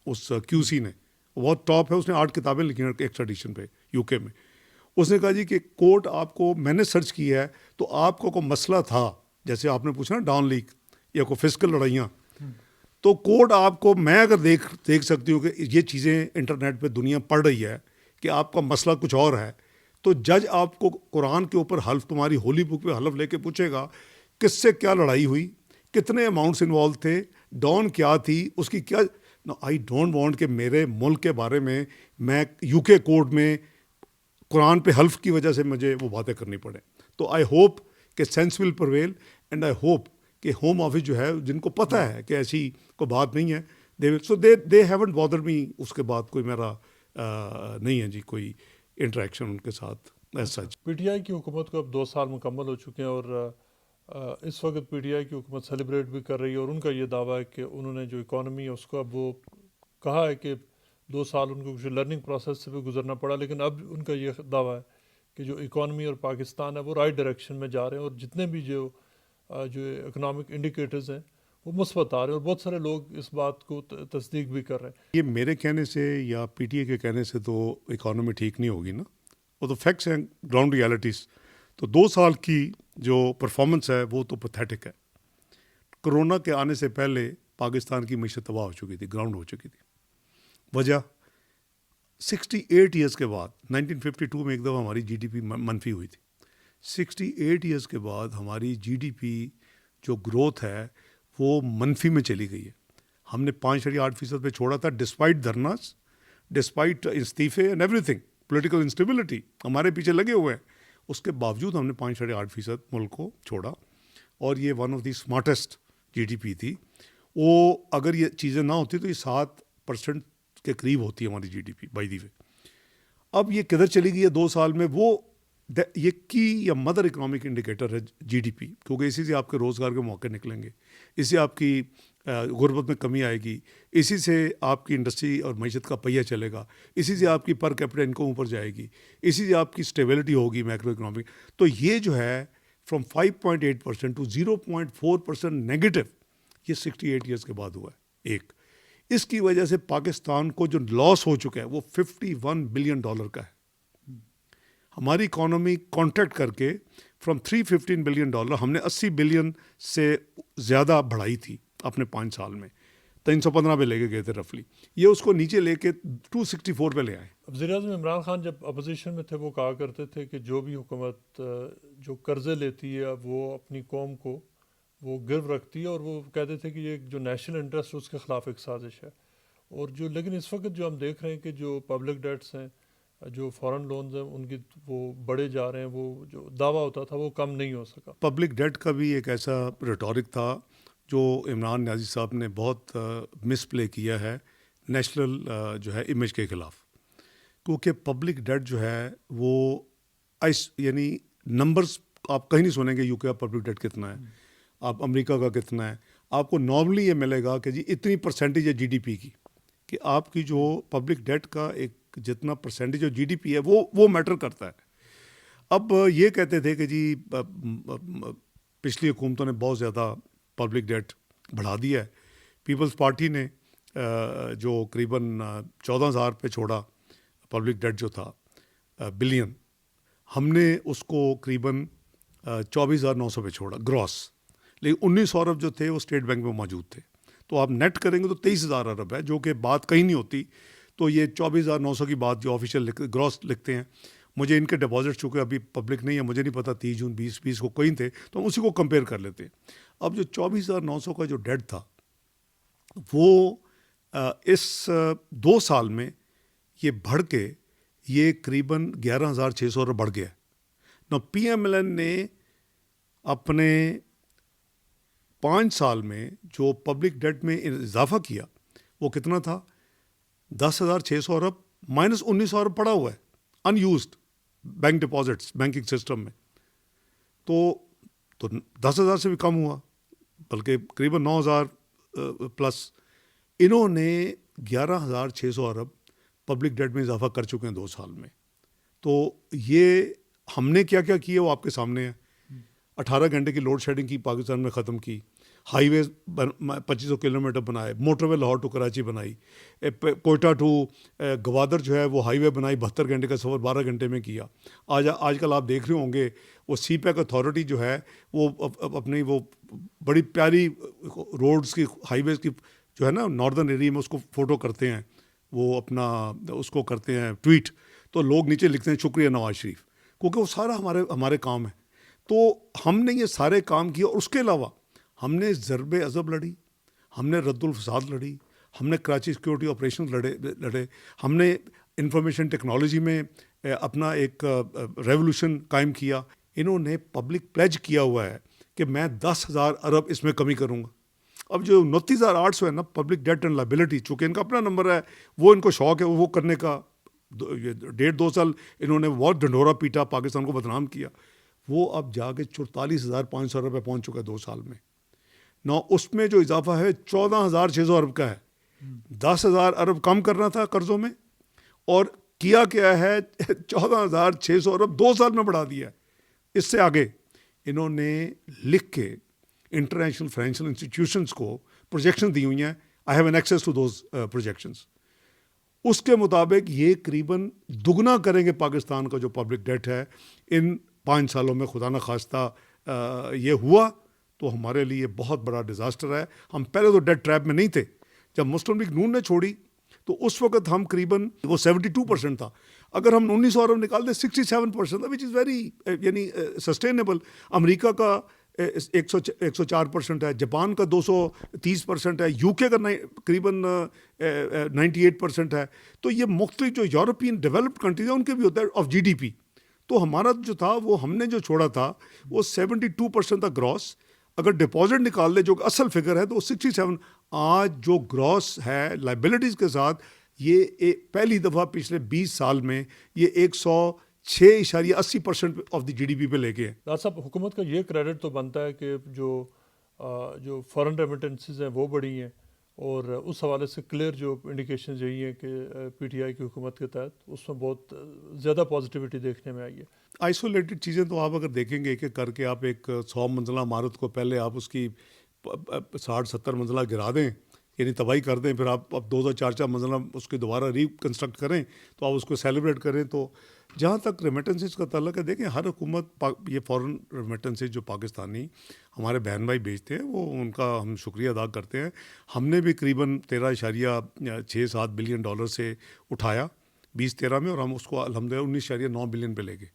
اس کیو سی نے, بہت ٹاپ ہے, اس نے 8 کتابیں لکھی ہیں ایکسٹریڈیشن پہ یو کے میں. اس نے کہا جی کہ کورٹ آپ کو, میں نے سرچ کیا ہے تو آپ کو کوئی مسئلہ تھا, جیسے آپ نے پوچھا نا ڈاؤن لیگ یا کوئی فزیکل لڑائیاں, تو کورٹ آپ کو, میں اگر دیکھ سکتی ہوں کہ یہ چیزیں انٹرنیٹ پہ دنیا پڑھ رہی ہے کہ آپ کا مسئلہ کچھ اور ہے, تو جج آپ کو قرآن کے اوپر حلف, تمہاری ہولی بک پہ حلف لے کے پوچھے گا کس سے کیا لڑائی ہوئی, کتنے اماؤنٹس انوالو تھے, ڈان کیا تھی, اس کی کیا. آئی ڈونٹ وانٹ کہ میرے ملک کے بارے میں یو کے کورٹ میں قرآن پہ حلف کی وجہ سے مجھے وہ باتیں کرنی پڑیں. تو آئی ہوپ کہ sense will prevail, and I hope کہ ہوم آفس جو ہے جن کو پتہ ہے کہ ایسی کوئی بات نہیں ہے, دے ہیونٹ بادر می. اس کے بعد کوئی میرا نہیں ہے جی کوئی انٹریکشن ان کے ساتھ as such. P T I کی حکومت کو اب 2 سال مکمل ہو چکے ہیں, اور اس وقت پی ٹی آئی کی حکومت سیلیبریٹ بھی کر رہی ہے, اور ان کا یہ دعویٰ ہے کہ انہوں نے جو اکانومی ہے اس کو, اب وہ کہا ہے کہ 2 سال ان کو کچھ لرننگ پروسیس سے بھی گزرنا پڑا, لیکن اب ان کا یہ دعویٰ ہے کہ جو اکانومی اور پاکستان ہے وہ رائٹ ڈائریکشن میں جا رہے ہیں, اور جتنے بھی جو اکنامک انڈیکیٹرز ہیں وہ مثبت آ رہے ہیں, اور بہت سارے لوگ اس بات کو تصدیق بھی کر رہے ہیں. یہ میرے کہنے سے یا پی ٹی اے کے کہنے سے تو اکانومی ٹھیک نہیں ہوگی نا, وہ تو فیکٹس ہیں, گراؤنڈ ریالٹیز. تو 2 سال کی جو پرفارمنس ہے وہ تو پتھیٹک ہے. کرونا کے آنے سے پہلے پاکستان کی معیشت تباہ ہو چکی تھی, گراؤنڈ ہو چکی تھی. وجہ 68 ایئرس کے بعد 1952 میں ایک دفعہ ہماری جی ڈی پی منفی ہوئی تھی. 68 ایئرس کے بعد ہماری جی ڈی پی جو گروتھ ہے وہ منفی میں چلی گئی ہے. ہم نے 5.8% پہ چھوڑا تھا, ڈسپائٹ دھرناس, ڈسپائٹ استعفے and everything, political instability ہمارے پیچھے لگے ہوئے ہیں. اس کے باوجود ہم نے 5.8% ملک کو چھوڑا, اور یہ one of the smartest G D P تھی. وہ اگر یہ چیزیں نہ ہوتی تو یہ 7% کے قریب ہوتی ہے ہماری جی ڈی پی بائی دی وے. اب یہ کدھر چلی گئی ہے 2 سال میں؟ وہ یہ کی یا مدر اکنامک انڈیکیٹر ہے جی ڈی پی, کیونکہ اسی سے آپ کے روزگار کے موقع نکلیں گے, اس سے آپ کی غربت میں کمی آئے گی, اسی سے آپ کی انڈسٹری اور معیشت کا پہیہ چلے گا, اسی سے آپ کی پر کیپٹا انکم اوپر جائے گی, اسی سے آپ کی اسٹیبلٹی ہوگی میکرو اکنامک. تو یہ جو ہے فرام 5.8% ٹو 0.4% نیگیٹو, یہ 68 ایئرس کے بعد ہوا ہے. ایک اس کی وجہ سے پاکستان کو جو لاس ہو چکا ہے وہ $51 بلین کا ہے. ہماری اکانومی کانٹریکٹ کر کے فرام $315 بلین ہم نے $80 بلین سے زیادہ بڑھائی تھی اپنے 5 سال میں, 315 پہ لے کے گئے تھے رفلی, یہ اس کو نیچے لے کے 264 پہ لے آئے. وزیر اعظم عمران خان جب اپوزیشن میں تھے وہ کہا کرتے تھے کہ جو بھی حکومت جو قرضے لیتی ہے وہ اپنی قوم کو وہ گرو رکھتی ہے, اور وہ کہتے تھے کہ یہ جو نیشنل انٹرسٹ اس کے خلاف ایک سازش ہے. اور جو لیکن اس وقت جو ہم دیکھ رہے ہیں کہ جو پبلک ڈیٹس ہیں, جو فورن لونز ہیں, ان کی وہ بڑھے جا رہے ہیں, وہ جو دعویٰ ہوتا تھا وہ کم نہیں ہو سکا. پبلک ڈیٹ کا بھی ایک ایسا ریٹورک تھا جو عمران نیازی صاحب نے بہت مس پلے کیا ہے نیشنل جو ہے امیج کے خلاف, کیونکہ پبلک ڈیٹ جو ہے وہ یعنی نمبرز آپ کہیں نہیں سنیں گے یو کے کا پبلک ڈیٹ کتنا ہے, آپ امریکہ کا کتنا ہے, آپ کو نارملی یہ ملے گا کہ جی اتنی پرسنٹیج ہے جی ڈی پی کی, کہ آپ کی جو پبلک ڈیٹ کا ایک جتنا پرسنٹیج جی ڈی پی ہے وہ میٹر کرتا ہے. اب یہ کہتے تھے کہ جی پچھلی حکومتوں نے بہت زیادہ پبلک ڈیٹ بڑھا دیا ہے. پیپلز پارٹی نے جو قریباً 14,000 پہ چھوڑا پبلک ڈیٹ جو تھا بلین, ہم نے اس کو قریباً 24,900 پہ چھوڑا گراس, لیکن 19 ارب جو تھے وہ اسٹیٹ بینک میں موجود تھے. تو آپ نیٹ کریں گے تو 23,000 ارب ہے, جو کہ بات کہیں نہیں ہوتی. تو یہ 24,900 کی بات جو آفیشیل گراس لکھتے ہیں, مجھے ان کے ڈپازٹ چونکہ ابھی پبلک نہیں ہے, مجھے نہیں پتا 30 جون 2020 کو کہیں تھے, تو ہم اسی کو کمپیئر کر لیتے ہیں. اب جو 24,900 کا جو ڈیٹ تھا وہ اس 2 سال میں یہ بڑھ کے یہ قریباً 11,600 ارب بڑھ گیا. نا پی ایم ایل این نے اپنے 5 سال میں جو پبلک ڈیٹ میں اضافہ کیا وہ کتنا تھا؟ 10,600 ارب مائنس 19 ارب پڑا ہوا ہے unused bank deposits banking system میں. تو 10,000 سے بھی کم ہوا, بلکہ قریباً 9,000 پلس. انہوں نے 11,600 ارب پبلک ڈیٹ میں اضافہ کر چکے ہیں 2 سال میں. تو یہ ہم نے کیا کیا کیا وہ آپ کے سامنے ہے. 18 گھنٹے کی لوڈ شیڈنگ کی پاکستان میں ختم کی, ہائی ویز 2500 کلومیٹر بنائے, motorway Lahore to Karachi بنائی, کوئٹہ ٹو گوادر جو ہے وہ ہائی وے بنائی, 72 گھنٹے کا سفر 12 گھنٹے میں کیا. آج کل آپ دیکھ رہے ہوں گے وہ سی پیک اتھارٹی جو ہے وہ اپنی وہ بڑی پیاری روڈز کی ہائی ویز کی جو ہے نا ناردرن ایریا میں اس کو فوٹو کرتے ہیں, وہ اپنا اس کو کرتے ہیں ٹویٹ, تو لوگ نیچے لکھتے ہیں شکریہ نواز شریف, کیونکہ وہ سارا ہمارے کام ہے. تو ہم نے یہ سارے کام کیا, اور اس کے علاوہ ہم نے ضرب عضب لڑی, ہم نے رد الفساد لڑی, ہم نے کراچی سیکورٹی آپریشن لڑے, ہم نے انفارمیشن ٹیکنالوجی میں اپنا ایک ریولوشن قائم کیا. انہوں نے پبلک پلیج کیا ہوا ہے کہ میں 10,000 ارب اس میں کمی کروں گا. اب جو 29,800 ہے نا پبلک ڈیٹ اینڈ لائبلٹی, چونکہ ان کا اپنا نمبر ہے, وہ ان کو شوق ہے وہ کرنے کا. 1.5-2 سال انہوں نے بہت ڈنڈورا پیٹا, پاکستان کو بدنام کیا. وہ اب جا کے 44,500 ارب پہ پہنچ چکا ہے 2 سال میں. اس میں جو اضافہ ہے 14,600 ارب کا ہے. 10,000 ارب کم کرنا تھا قرضوں میں, اور کیا ہے 14,600 ارب 2 سال میں بڑھا دیا ہے. اس سے آگے انہوں نے لکھ کے انٹرنیشنل فائنینشیل انسٹیٹیوشنس کو پروجیکشن دی ہوئی ہیں. I have an access to those projections. اس کے مطابق یہ قریباً دگنا کریں گے پاکستان کا جو پبلک ڈیٹ ہے ان 5 سالوں میں. خدا نخواستہ یہ ہوا تو ہمارے لیے بہت بڑا ڈیزاسٹر ہے. ہم پہلے تو ڈیٹ ٹریپ میں نہیں تھے. جب مسلم لیگ نون نے چھوڑی تو اس وقت ہم قریباً وہ 72% تھا. اگر ہم 19 ارب نکال دیں 67% وچ از ویری یعنی سسٹینیبل. امریکہ کا 104% ہے, جاپان کا 230% ہے, یو کے کا قریباً 98% ہے. تو یہ مختلف جو یورپین ڈیولپڈ کنٹریز ہیں ان کے بھی ہوتا ہے آف جی ڈی پی. تو ہمارا جو تھا وہ ہم نے جو چھوڑا تھا وہ 72% تھا گراس. اگر ڈپازٹ نکال دے جو کہ اصل فگر ہے تو 67. آج جو گراس ہے لائبلٹیز کے ساتھ یہ پہلی دفعہ پچھلے 20 سال میں یہ 106.80% آف دی GDP پہ لے کے ہیں. ڈاکٹر صاحب حکومت کا یہ کریڈٹ تو بنتا ہے کہ جو فارن ریمیٹنسز ہیں وہ بڑھی ہیں، اور اس حوالے سے کلیئر جو انڈیکیشنز یہی ہیں کہ PTI کی حکومت کے تحت اس میں بہت زیادہ پازیٹیوٹی دیکھنے میں آئی ہے. آئسولیٹڈ چیزیں تو آپ اگر دیکھیں گے ایک ایک کر کے، آپ ایک 100 منزلہ عمارت کو پہلے آپ اس کی 60-70 منزلہ گرا دیں، یعنی تباہی کر دیں، پھر آپ اب 2-4 منزلہ اس کی دوبارہ ریکنسٹرکٹ کریں تو آپ اس کو سیلیبریٹ کریں. تو جہاں تک ریمیٹنسز کا تعلق ہے، دیکھیں ہر حکومت یہ فورن ریمیٹنسز جو پاکستانی ہمارے بہن بھائی بھیجتے ہیں وہ ان کا ہم شکریہ ادا کرتے ہیں. ہم نے بھی قریباً 13.67 بلین ڈالر سے اٹھایا 2013 میں، اور ہم اس کو الحمدللہ 19.9 بلین پہ لے گئے.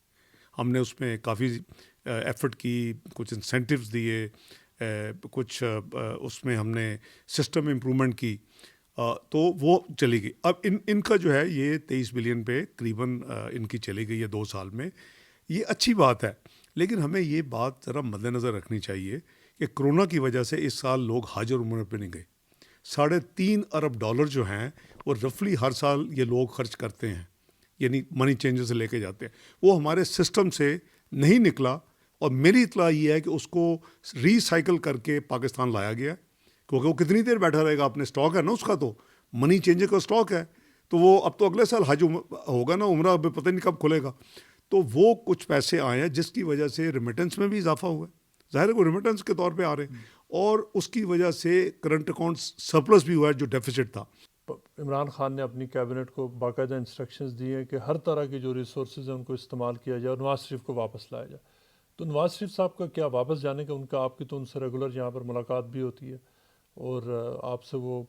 ہم نے اس میں کافی ایفرٹ کی، کچھ انسینٹیوز دیے، کچھ اس میں ہم نے سسٹم امپرومنٹ کی، تو وہ چلی گئی. اب ان کا جو ہے یہ 23 بلین پہ قریباً ان کی چلی گئی ہے 2 سال میں. یہ اچھی بات ہے، لیکن ہمیں یہ بات ذرا مد نظر رکھنی چاہیے کہ کرونا کی وجہ سے اس سال لوگ حج اور عمرہ پہ نہیں گئے. 3.5 ارب ڈالر جو ہیں وہ رفلی ہر سال یہ لوگ خرچ کرتے ہیں، یعنی منی چینجر سے لے کے جاتے ہیں. وہ ہمارے سسٹم سے نہیں نکلا، اور میری اطلاع یہ ہے کہ اس کو ری سائیکل کر کے پاکستان لایا گیا، کیونکہ وہ کتنی دیر بیٹھا رہے گا، اپنے سٹاک ہے نا اس کا، تو منی چینجر کا سٹاک ہے، تو وہ اب تو اگلے سال حج ہوگا نا، عمرہ اب پتہ نہیں کب کھلے گا. تو وہ کچھ پیسے آئے ہیں جس کی وجہ سے ریمیٹنس میں بھی اضافہ ہوا ہے. ظاہر ہے وہ ریمیٹنس کے طور پہ آ رہے ہیں، اور اس کی وجہ سے کرنٹ اکاؤنٹس سرپلس بھی ہوا ہے جو ڈیفیسٹ تھا. عمران خان نے اپنی کیبنٹ کو باقاعدہ انسٹرکشنز دی ہیں کہ ہر طرح کی جو ریسورسز ہیں ان کو استعمال کیا جائے اور نواز شریف کو واپس لایا جائے. تو نواز شریف صاحب کا کیا واپس جانے کا ان کا، آپ کی تو ان سے ریگولر یہاں پر ملاقات بھی ہوتی ہے اور آپ سے وہ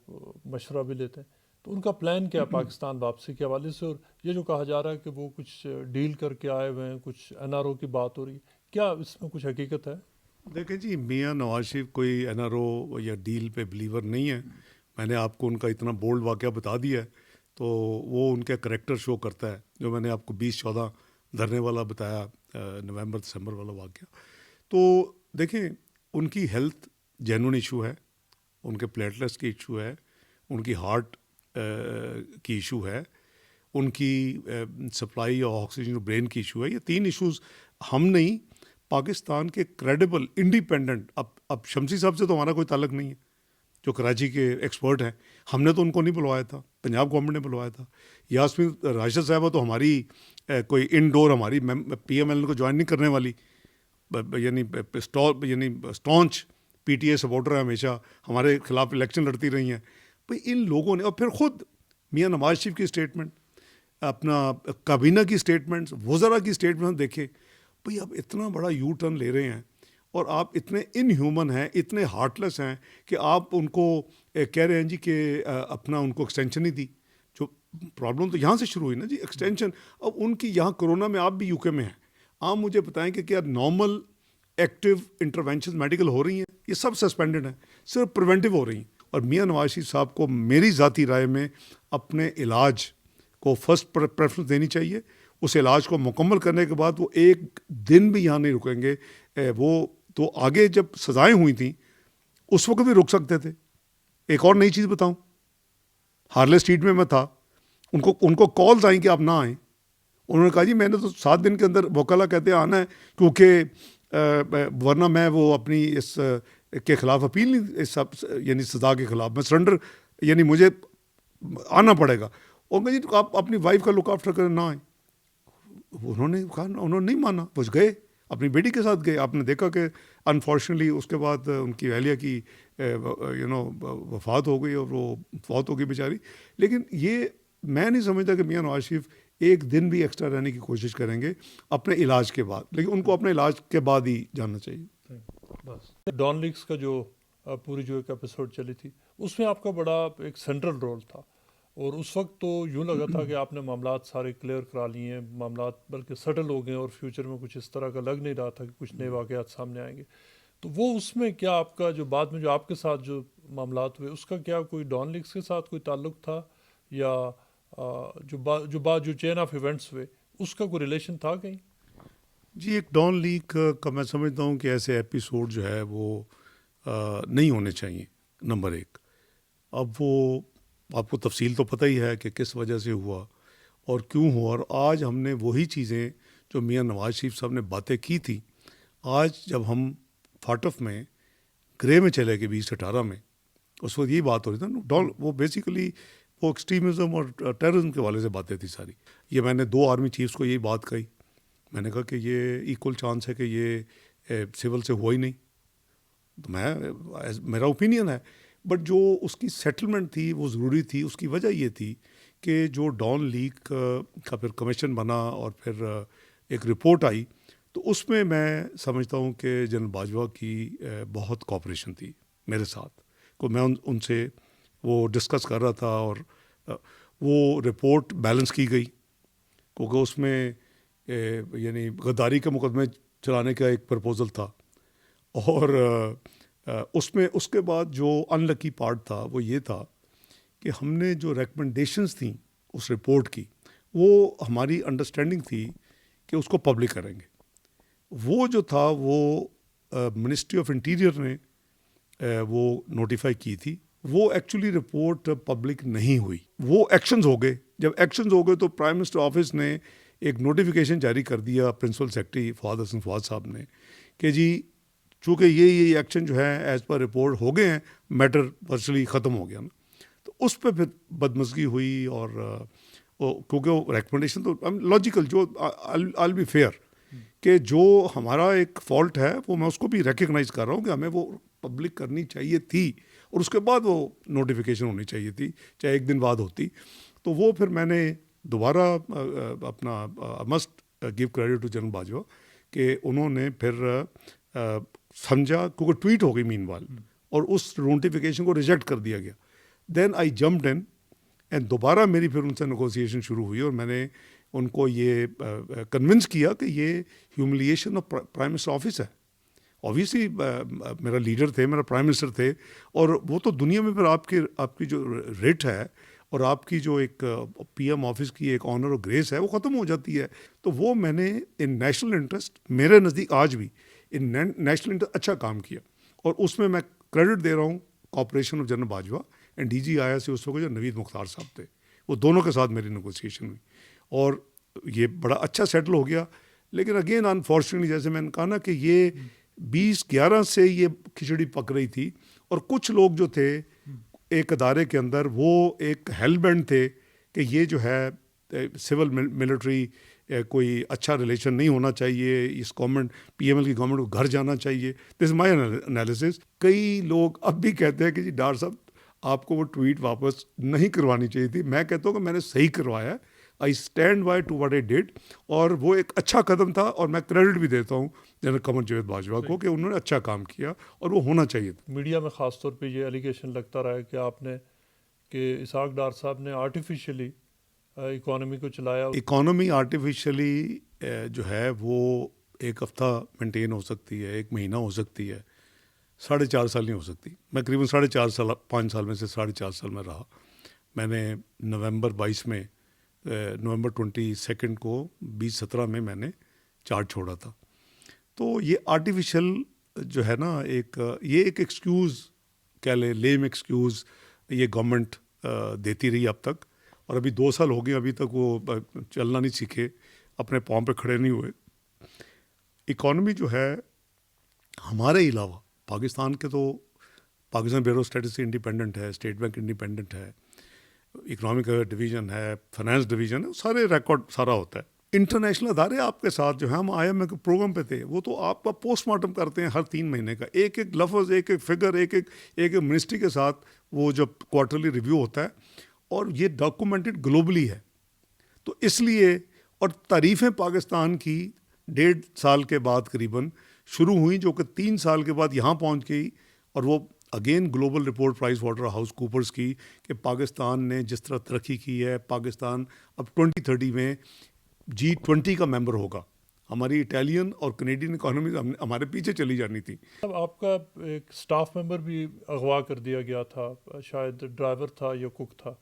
مشورہ بھی لیتے ہیں، تو ان کا پلان کیا پاکستان واپسی کے حوالے سے؟ اور یہ جو کہا جا رہا ہے کہ وہ کچھ ڈیل کر کے آئے ہوئے ہیں، کچھ NRO کی بات ہو رہی ہے، کیا اس میں کچھ حقیقت ہے؟ دیکھیں جی، میاں نواز شریف کوئی NRO یا ڈیل پہ بلیور نہیں ہے. میں نے آپ کو ان کا اتنا بولڈ واقعہ بتا دیا ہے، تو وہ ان کا کریکٹر شو کرتا ہے جو میں نے آپ کو 2014 دھرنے والا بتایا، نومبر دسمبر والا واقعہ. تو دیکھیں ان کی ہیلتھ جینون ایشو ہے، ان کے پلیٹلیٹس کی ایشو ہے، ان کی ہارٹ کی ایشو ہے، ان کی سپلائی اور آکسیجن برین کی ایشو ہے. یہ 3 ایشوز ہم نہیں، پاکستان کے کریڈیبل انڈیپینڈنٹ، اب شمسی صاحب سے تو ہمارا کوئی تعلق نہیں ہے جو کراچی کے ایکسپرٹ ہیں، ہم نے تو ان کو نہیں بلوایا تھا، پنجاب گورنمنٹ نے بلوایا تھا. یاسمین راشد صاحبہ تو ہماری کوئی انڈور ہماری PML کو جوائن نہیں کرنے والی، یعنی اسٹانچ PTA سپورٹر ہے، ہمیشہ ہمارے خلاف الیکشن لڑتی رہی ہیں. بھئی ان لوگوں نے، اور پھر خود میاں نواز شریف کی اسٹیٹمنٹ، اپنا کابینہ کی اسٹیٹمنٹس، وزراء کی اسٹیٹمنٹ دیکھے. بھئی آپ اتنا بڑا یو ٹرن لے رہے ہیں اور آپ اتنے ان ہیومن ہیں، اتنے ہارٹ لیس ہیں کہ آپ ان کو کہہ رہے ہیں جی کہ اپنا ان کو ایکسٹینشن نہیں دی. جو پرابلم تو یہاں سے شروع ہوئی نا جی، ایکسٹینشن. اب ان کی یہاں کرونا میں، آپ بھی UK میں ہیں، آپ مجھے بتائیں کہ کیا نارمل ایکٹیو انٹرونشن میڈیکل ہو رہی ہیں؟ یہ سب سسپینڈڈ ہیں، صرف پریونٹیو ہو رہی ہیں. اور میاں نواز شریف صاحب کو میری ذاتی رائے میں اپنے علاج کو فرسٹ پریفرنس دینی چاہیے. اس علاج کو مکمل کرنے کے بعد وہ ایک دن بھی یہاں نہیں رکیں گے. وہ تو آگے جب سزائیں ہوئی تھیں اس وقت بھی رک سکتے تھے. ایک اور نئی چیز بتاؤں، ہارلے اسٹریٹ میں تھا، ان کو کالز آئیں کہ آپ نہ آئیں. انہوں نے کہا جی میں نے تو 7 دن کے اندر وکلا کہتے ہیں آنا ہے، کیونکہ ورنہ میں وہ اپنی اس کے خلاف اپیل نہیں، یعنی سزا کے خلاف میں سرنڈر، یعنی مجھے آنا پڑے گا. اور کہ جی آپ اپنی وائف کا لک آفٹر کریں، نہ آئیں. انہوں نے کہا، انہوں نے نہیں مانا، وہ گئے اپنی بیٹی کے ساتھ گئے. آپ نے دیکھا کہ انفارچونیٹلی اس کے بعد ان کی اہلیہ کی وفات ہو گئی، اور وہ فوت ہو گئی بیچاری. لیکن یہ میں نہیں سمجھتا کہ میاں نواز شریف ایک دن بھی ایکسٹرا رہنے کی کوشش کریں گے اپنے علاج کے بعد، لیکن ان کو اپنے علاج کے بعد ہی جاننا چاہیے. بس ڈان لیکس کا جو پوری جو ایک ایپیسوڈ چلی تھی اس میں آپ کا بڑا ایک سینٹرل رول تھا، اور اس وقت تو یوں لگا تھا کہ آپ نے معاملات سارے کلیئر کرا لیے ہیں، معاملات بلکہ سیٹل ہو گئے ہیں، اور فیوچر میں کچھ اس طرح کا لگ نہیں رہا تھا کہ کچھ نئے واقعات سامنے آئیں گے. تو وہ اس میں کیا آپ کا جو بعد میں جو آپ کے ساتھ جو معاملات ہوئے، اس کا کیا کوئی ڈان لیکس کے ساتھ کوئی تعلق تھا، یا جو چین آف ایونٹس ہوئے اس کا کوئی ریلیشن تھا کہیں؟ جی ایک ڈان لیگ کا میں سمجھتا ہوں کہ ایسے ایپیسوڈ جو ہے وہ نہیں ہونے چاہیے. نمبر ایک، اب وہ آپ کو تفصیل تو پتہ ہی ہے کہ کس وجہ سے ہوا اور کیوں ہوا، اور آج ہم نے وہی چیزیں جو میاں نواز شریف صاحب نے باتیں کی تھی، آج جب ہم فاٹف میں گرے میں چلے گئے 2018 میں، اس وقت یہی بات ہو رہی تھی نا. وہ بیسیکلی وہ ایکسٹریمزم اور ٹیررزم کے والے سے باتیں تھی ساری. یہ میں نے 2 آرمی چیفز کو یہی بات کہی. میں نے کہا کہ یہ ایکول چانس ہے کہ یہ سول سے ہوا ہی نہیں. تو میرا اوپینین ہے، بٹ جو اس کی سیٹلمنٹ تھی وہ ضروری تھی. اس کی وجہ یہ تھی کہ جو ڈان لیگ کا پھر کمیشن بنا اور پھر ایک رپورٹ آئی، تو اس میں سمجھتا ہوں کہ جنرل باجوہ کی بہت کوآپریشن تھی میرے ساتھ. کو میں ان سے وہ ڈسکس کر رہا تھا اور وہ رپورٹ بیلنس کی گئی، کیونکہ اس میں یعنی غداری کے مقدمے چلانے کا ایک پرپوزل تھا. اور اس کے بعد جو ان لکی پارٹ تھا وہ یہ تھا کہ ہم نے جو ریکمنڈیشنز تھیں اس رپورٹ کی، وہ ہماری انڈرسٹینڈنگ تھی کہ اس کو پبلک کریں گے. وہ جو تھا وہ منسٹری آف انٹیریئر نے وہ نوٹیفائی کی تھی. وہ ایکچولی رپورٹ پبلک نہیں ہوئی. وہ ایکشنز ہو گئے. جب ایکشنز ہو گئے تو پرائم منسٹر آفس نے ایک نوٹیفیکیشن جاری کر دیا پرنسپل سیکرٹری فواد حسن فواد صاحب نے کہ جی چونکہ یہ ایکشن جو ہے ایز پر رپورٹ ہو گئے ہیں، میٹر ورچولی ختم ہو گیا نا. تو اس پہ پھر بدمزگی ہوئی اور کیونکہ وہ ریکمنڈیشن تو لاجیکل، جو آل بی فیئر کہ جو ہمارا ایک فالٹ ہے وہ میں اس کو بھی ریکگنائز کر رہا ہوں کہ ہمیں وہ پبلک کرنی چاہیے تھی اور اس کے بعد وہ نوٹیفیکیشن ہونی چاہیے تھی، چاہے ایک دن بعد ہوتی. تو وہ پھر میں نے دوبارہ اپنا must give credit to general Bajwa کہ انہوں نے پھر سمجھا، کیونکہ ٹویٹ ہو گئی مین وال اور اس نوٹیفیکیشن کو ریجیکٹ کر دیا گیا. دین آئی جمپڈ ان اینڈ دوبارہ میری پھر ان سے نیگوسیشن شروع ہوئی اور میں نے ان کو یہ کنونس کیا کہ یہ humiliation of prime minister office ہے. اوبیسلی میرا لیڈر تھے، میرا پرائم منسٹر تھے، اور وہ تو دنیا میں پھر آپ کی جو ریٹ ہے اور آپ کی جو ایک پی ایم آفس کی ایک آنر اور گریس ہے وہ ختم ہو جاتی ہے. تو وہ میں نے ان نیشنل انٹرسٹ، میرے نزدیک آج بھی ان نیشنل انٹرسٹ اچھا کام کیا، اور اس میں کریڈٹ دے رہا ہوں cooperation of general Bajwa and D G آیا سے اس وقت جو نوید مختار صاحب تھے، وہ دونوں کے ساتھ میری نیگوسیشن ہوئی اور یہ بڑا اچھا سیٹل ہو گیا. لیکن اگین انفارچونیٹلی جیسے میں نے کہا نا کہ یہ 2011 سے یہ کھچڑی پک رہی تھی، اور کچھ لوگ جو تھے ایک ادارے کے اندر وہ ایک ہیل بینڈ تھے کہ یہ جو ہے سول ملٹری کوئی اچھا ریلیشن نہیں ہونا چاہیے، اس گورنمنٹ پی ایم ایل کی گورنمنٹ کو گھر جانا چاہیے. دس از مائی انالیسس. کئی لوگ اب بھی کہتے ہیں کہ جی ڈاکٹر صاحب آپ کو وہ ٹویٹ واپس نہیں کروانی چاہیے تھی. میں کہتا ہوں کہ میں نے صحیح کروایا ہے. I stand by two what I did, اور وہ ایک اچھا قدم تھا، اور میں کریڈٹ بھی دیتا ہوں جنرل قمر جاوید باجوہ کو کہ انہوں نے اچھا کام کیا اور وہ ہونا چاہیے تھا. میڈیا میں خاص طور پہ یہ ایلیگیشن لگتا رہا ہے کہ آپ نے کہ اسحاق ڈار صاحب نے آرٹیفیشلی اکانومی کو چلایا. اکانومی آرٹیفیشلی جو ہے وہ ایک ہفتہ مینٹین ہو سکتی ہے، ایک مہینہ ہو سکتی ہے، 4.5 سال نہیں ہو سکتی. میں قریباً 4.5 سال 5 سال میں سے 4.5 سال میں رہا. میں نے نومبر 22 میں نومبر 22 کو 2017 میں نے چارج چھوڑا تھا. تو یہ آرٹیفیشل جو ہے نا یہ ایک ایکسکیوز کہہ لیں، لیم ایکسکیوز یہ گورنمنٹ دیتی رہی اب تک، اور ابھی 2 سال ہو گئے ابھی تک وہ چلنا نہیں سیکھے، اپنے پاؤں پہ کھڑے نہیں ہوئے. اکانومی جو ہے ہمارے علاوہ پاکستان کے، تو پاکستان بیورو اسٹیٹسٹکس انڈیپینڈنٹ ہے، اسٹیٹ بینک انڈیپینڈنٹ ہے، اکنامک ڈویژن ہے، فائنانس ڈویژن ہے، سارے ریکارڈ سارا ہوتا ہے. انٹرنیشنل ادارے آپ کے ساتھ جو ہے، ہم آئی ایم اے کے پروگرام پہ تھے، وہ تو آپ کا پوسٹ مارٹم کرتے ہیں ہر 3 مہینے کا، ایک ایک لفظ، ایک ایک فگر، ایک منسٹری کے ساتھ وہ جب کوارٹرلی ریویو ہوتا ہے، اور یہ ڈاکومنٹڈ گلوبلی ہے. تو اس لیے، اور تعریفیں پاکستان کی 1.5 سال کے بعد قریباً شروع ہوئیں، جو کہ 3 سال کے بعد یہاں پہنچ گئی. اور وہ again global report PricewaterhouseCoopers کی کہ پاکستان نے جس طرح ترقی کی ہے، پاکستان اب 2030 میں G20 کا ممبر ہوگا. ہماری اٹالین اور کینیڈین اکانومی ہمارے پیچھے چلی جانی تھی. اب آپ کا ایک سٹاف ممبر بھی اغوا کر دیا گیا تھا، شاید ڈرائیور تھا یا کک تھا،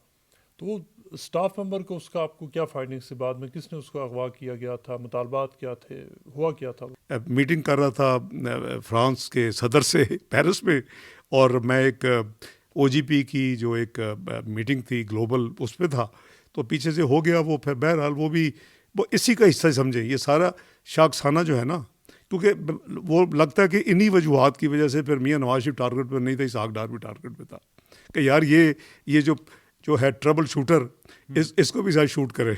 تو وہ اسٹاف ممبر کو اس کا آپ کو کیا فائنڈنگس تھی بعد میں، کس نے اس کو اغوا کیا گیا تھا، مطالبات کیا تھے، ہوا کیا تھا؟ میٹنگ کر رہا تھا فرانس کے صدر سے پیرس میں، اور میں ایک او جی پی کی جو ایک میٹنگ تھی گلوبل اس پہ تھا، تو پیچھے سے ہو گیا وہ. پھر بہرحال وہ اسی کا حصہ سمجھیں. یہ سارا شاخسانہ جو ہے نا، کیونکہ وہ لگتا ہے کہ انہی وجوہات کی وجہ سے پھر میاں نواز شریف ٹارگٹ پہ نہیں تھا، اسحاق ڈار بھی ٹارگٹ پہ تھا کہ یار یہ جو ہے ٹربل شوٹر، اس کو بھی شاید شوٹ کرے.